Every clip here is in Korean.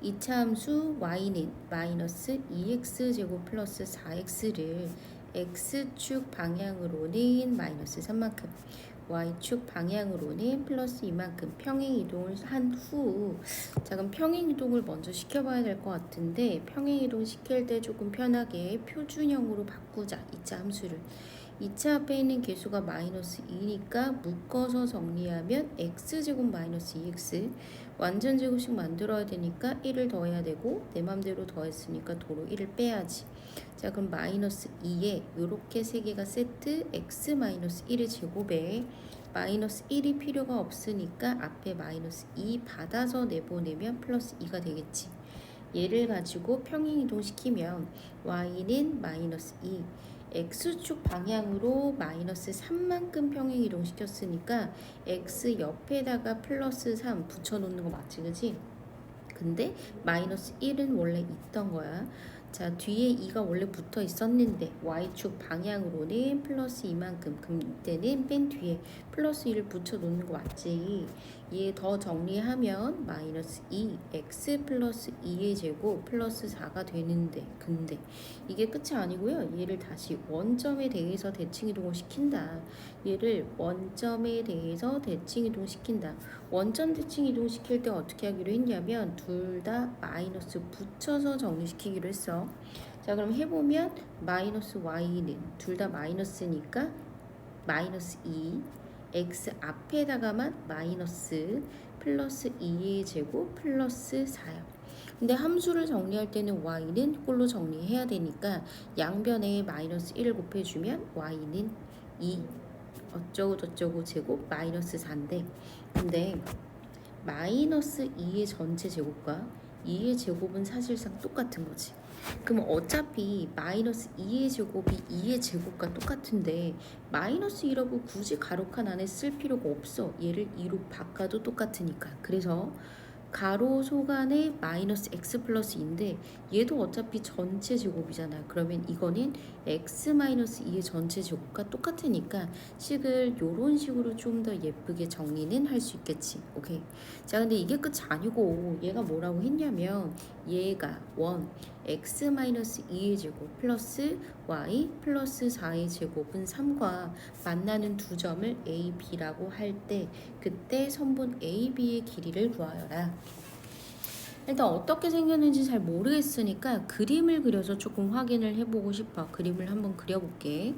2차 함수 y는 마이너스 2x제곱 플러스 4x를 x축 방향으로는 마이너스 3만큼, y축 방향으로는 플러스 2만큼 평행 이동을 한 후, 자 그럼 평행 이동을 먼저 시켜봐야 될 것 같은데, 평행 이동 시킬 때 조금 편하게 표준형으로 바꾸자. 2차 함수를 2차 앞에 있는 개수가 마이너스 2니까 묶어서 정리하면 x제곱 마이너스 2x, 완전 제곱식 만들어야 되니까 1을 더해야 되고 내 맘대로 더했으니까 도로 1을 빼야지. 자 그럼 마이너스 2에 요렇게 세 개가 세트 x 마이너스 1의 제곱에 마이너스 1이 필요가 없으니까 앞에 마이너스 2 받아서 내보내면 플러스 2가 되겠지. 얘를 가지고 평행 이동시키면 y는 마이너스 2, x축 방향으로 마이너스 3만큼 평행 이동시켰으니까 x 옆에다가 플러스 3 붙여놓는 거 맞지, 그지? 근데 마이너스 1은 원래 있던 거야. 자 뒤에 2가 원래 붙어 있었는데 y축 방향으로는 플러스 2만큼, 그럼 이때는 맨 뒤에 플러스 1을 붙여 놓는 거 맞지? 얘 더 정리하면 마이너스 2 x 플러스 2의 제곱 플러스 4가 되는데, 근데 이게 끝이 아니고요. 얘를 다시 원점에 대해서 대칭 이동을 시킨다. 얘를 원점에 대해서 대칭 이동 시킨다. 원점 대칭 이동 시킬 때 어떻게 하기로 했냐면 둘 다 마이너스 붙여서 정리시키기로 했어. 자 그럼 해보면 마이너스 y는 둘 다 마이너스니까 마이너스 2, x 앞에다가만 마이너스 플러스 2의 제곱 플러스 4야. 근데 함수를 정리할 때는 y는 꼴로 정리해야 되니까 양변에 마이너스 1을 곱해주면 y는 2 어쩌고 저쩌고 제곱 마이너스 4인데, 근데 마이너스 2의 전체 제곱과 2의 제곱은 사실상 똑같은 거지. 그럼 어차피 마이너스 2의 제곱이 2의 제곱과 똑같은데 마이너스 2라고 굳이 가로칸 안에 쓸 필요가 없어. 얘를 2로 바꿔도 똑같으니까. 그래서 가로 소간에 마이너스 x 플러스 2인데 얘도 어차피 전체 제곱이잖아. 그러면 이거는 x 마이너스 2의 전체 제곱과 똑같으니까 식을 요런 식으로 좀 더 예쁘게 정리는 할 수 있겠지. 오케이. 자 근데 이게 끝이 아니고 얘가 뭐라고 했냐면 얘가 원 x 마이너스 2의 제곱 플러스 y 플러스 4의 제곱은 3과 만나는 두 점을 a, b라고 할 때 그때 선분 a, b의 길이를 구하여라. 일단 어떻게 생겼는지 잘 모르겠으니까 그림을 그려서 조금 확인을 해보고 싶어. 그림을 한번 그려볼게.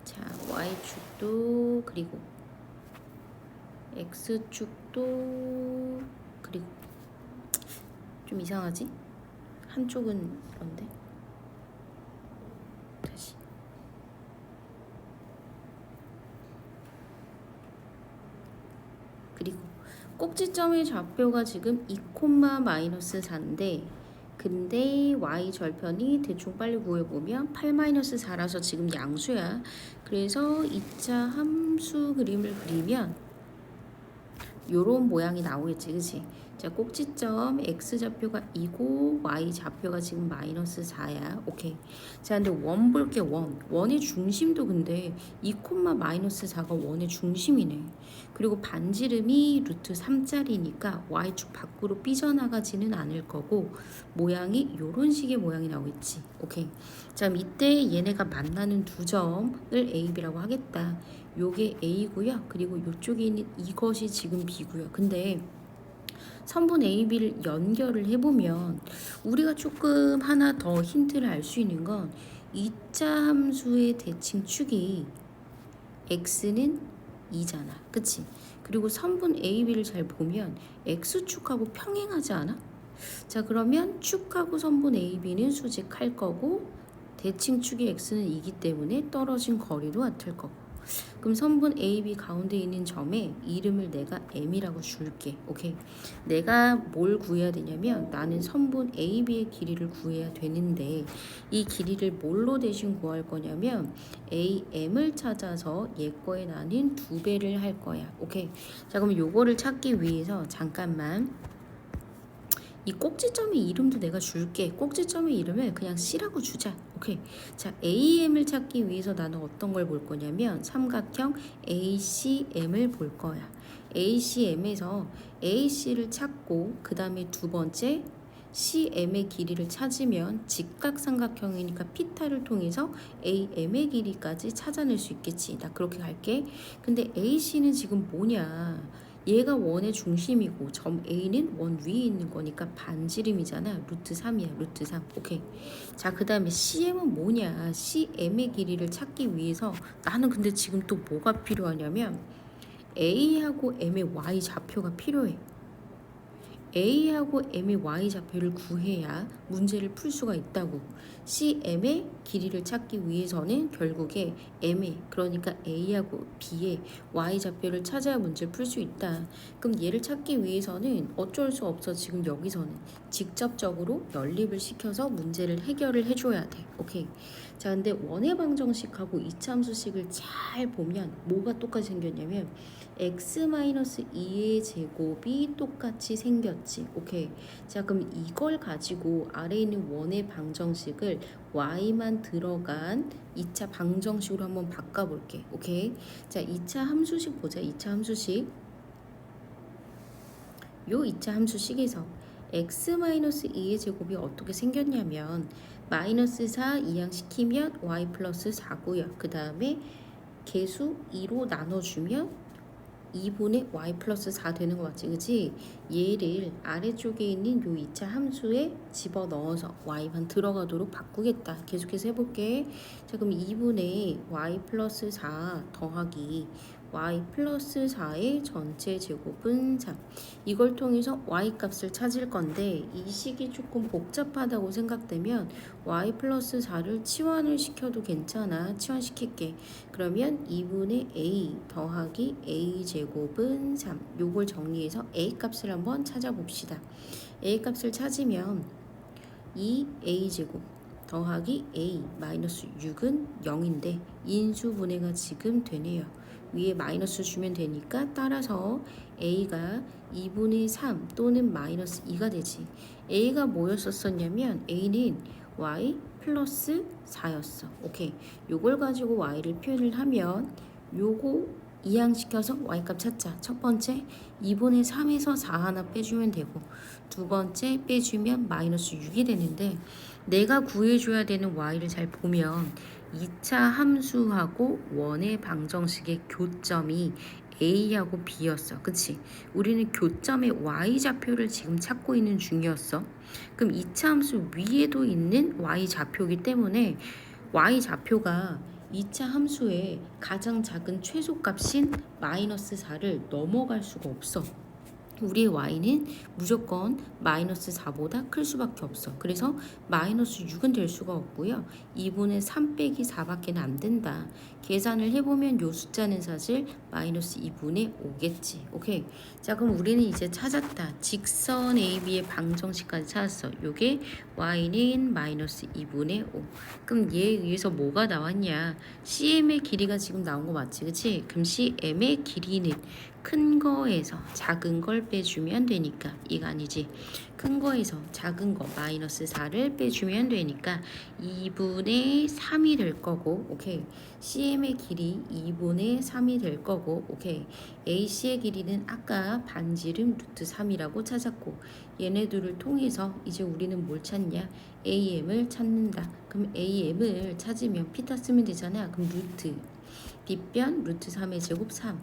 자 y축도 그리고 x축도 그리고 좀 이상하지? 한쪽은 이런데 다시 그리고 꼭지점의 좌표가 지금 2, 마이너스 4인데 근데 y 절편이 대충 빨리 구해보면 8 마이너스 4라서 지금 양수야. 그래서 2차 함수 그림을 그리면 요런 모양이 나오겠지, 그치? 자 꼭지점 x좌표가 2고 y좌표가 지금 마이너스 4야. 오케이. 자 근데 원 볼게. 원의 중심도 근데 2, 마이너스 4가 원의 중심이네. 그리고 반지름이 루트 3짜리니까 y축 밖으로 삐져나가지는 않을 거고 모양이 요런 식의 모양이 나오겠지. 오케이. 자 그럼 이때 얘네가 만나는 두 점을 a, b라고 하겠다. 요게 a고요. 그리고 요쪽에 있는 이것이 지금 b고요. 근데 선분 A, B를 연결을 해보면 우리가 조금 하나 더 힌트를 알 수 있는 건 2차 함수의 대칭축이 x는 2잖아. 그치? 그리고 선분 A, B를 잘 보면 x축하고 평행하지 않아? 자 그러면 축하고 선분 A, B는 수직할 거고 대칭축이 x는 2기 때문에 떨어진 거리도 같을 거고. 그럼 선분 AB 가운데 있는 점에 이름을 내가 M이라고 줄게. 오케이. 내가 뭘 구해야 되냐면 나는 선분 AB의 길이를 구해야 되는데 이 길이를 뭘로 대신 구할 거냐면 AM을 찾아서 얘 거에 나는 2배를 할 거야. 오케이. 자 그럼 요거를 찾기 위해서 잠깐만 이 꼭지점의 이름도 내가 줄게. 꼭지점의 이름을 그냥 C라고 주자. 오케이. 자, AM을 찾기 위해서 나는 어떤 걸 볼 거냐면 삼각형 ACM을 볼 거야. ACM에서 AC를 찾고 그 다음에 두 번째 CM의 길이를 찾으면 직각삼각형이니까 피타를 통해서 AM의 길이까지 찾아낼 수 있겠지. 나 그렇게 갈게. 근데 AC는 지금 뭐냐? 얘가 원의 중심이고 점 A는 원 위에 있는 거니까 반지름이잖아. 루트 3이야. 루트 3. 오케이. 자, 그 다음에 CM은 뭐냐? CM의 길이를 찾기 위해서 나는 근데 지금 또 뭐가 필요하냐면 A하고 M의 Y 좌표가 필요해. A하고 M의 Y좌표를 구해야 문제를 풀 수가 있다고. CM의 길이를 찾기 위해서는 결국에 M의, 그러니까 A하고 B의 Y좌표를 찾아야 문제를 풀 수 있다. 그럼 얘를 찾기 위해서는 어쩔 수 없어. 지금 여기서는 직접적으로 연립을 시켜서 문제를 해결을 해줘야 돼. 오케이. 자, 근데 원의 방정식하고 이차함수식을 잘 보면 뭐가 똑같이 생겼냐면 x-2의 제곱이 똑같이 생겼지. 오케이. 자, 그럼 이걸 가지고 아래에 있는 원의 방정식을 y만 들어간 2차 방정식으로 한번 바꿔볼게. 오케이. 자, 2차 함수식 보자. 2차 함수식. 요 2차 함수식에서 x-2의 제곱이 어떻게 생겼냐면 마이너스 4 이항시키면 y 플러스 4고요. 그 다음에 개수 2로 나눠주면 2분의 y 플러스 4 되는 거 맞지? 그치? 얘를 아래쪽에 있는 요 2차 함수에 집어넣어서 y만 들어가도록 바꾸겠다. 계속해서 해볼게. 자, 그럼 2분의 y 플러스 4 더하기 y 플러스 4의 전체 제곱은 3. 이걸 통해서 y 값을 찾을 건데 이 식이 조금 복잡하다고 생각되면 y 플러스 4를 치환을 시켜도 괜찮아. 치환시킬게. 그러면 2분의 a 더하기 a 제곱은 3. 요걸 정리해서 a 값을 한번 찾아봅시다. a 값을 찾으면 2a 제곱 더하기 a 마이너스 6은 0인데 인수분해가 지금 되네요. 위에 마이너스 주면 되니까 따라서 a가 2분의 3 또는 마이너스 2가 되지. a가 뭐였었냐면 a는 y 플러스 4였어. 오케이. 요걸 가지고 y를 표현을 하면 요거 이항시켜서 y값 찾자. 첫 번째 2분의 3에서 4 하나 빼주면 되고 두 번째 빼주면 마이너스 6이 되는데 내가 구해줘야 되는 y를 잘 보면 2차 함수하고 원의 방정식의 교점이 A하고 B였어. 그치? 우리는 교점의 Y좌표를 지금 찾고 있는 중이었어. 그럼 2차 함수 위에도 있는 Y좌표이기 때문에 Y좌표가 2차 함수의 가장 작은 최소값인 마이너스 4를 넘어갈 수가 없어. 우리의 y는 무조건 마이너스 4보다 클 수밖에 없어. 그래서 마이너스 6은 될 수가 없고요. 2분의 3 빼기 4밖에 안 된다. 계산을 해보면 요 숫자는 사실 마이너스 2분의 5겠지. 오케이. 자, 그럼 우리는 이제 찾았다. 직선 AB의 방정식까지 찾았어. 요게 y는 마이너스 2분의 5. 그럼 얘에 의해서 뭐가 나왔냐? CM의 길이가 지금 나온 거 맞지? 그치? 그럼 CM의 길이는 큰 거에서 작은 걸 빼주면 되니까 이거 아니지. 큰 거에서 작은 거 마이너스 4를 빼주면 되니까 2분의 3이 될 거고 오케이. CM의 길이 2분의 3이 될 거고 오케이. AC의 길이는 아까 반지름 루트 3이라고 찾았고 얘네들을 통해서 이제 우리는 뭘 찾냐? AM을 찾는다. 그럼 AM을 찾으면 피타 쓰면 되잖아. 그럼 루트 뒷변 루트 3의 제곱 3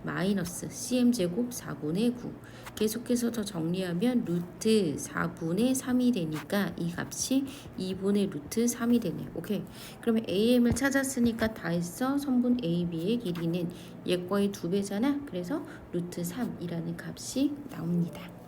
마이너스 cm제곱 4분의 9 계속해서 더 정리하면 루트 4분의 3이 되니까 이 값이 2분의 루트 3이 되네. 오케이. 그러면 am을 찾았으니까 다 했어. 선분 ab의 길이는 얘 거의 2배잖아. 그래서 루트 3이라는 값이 나옵니다.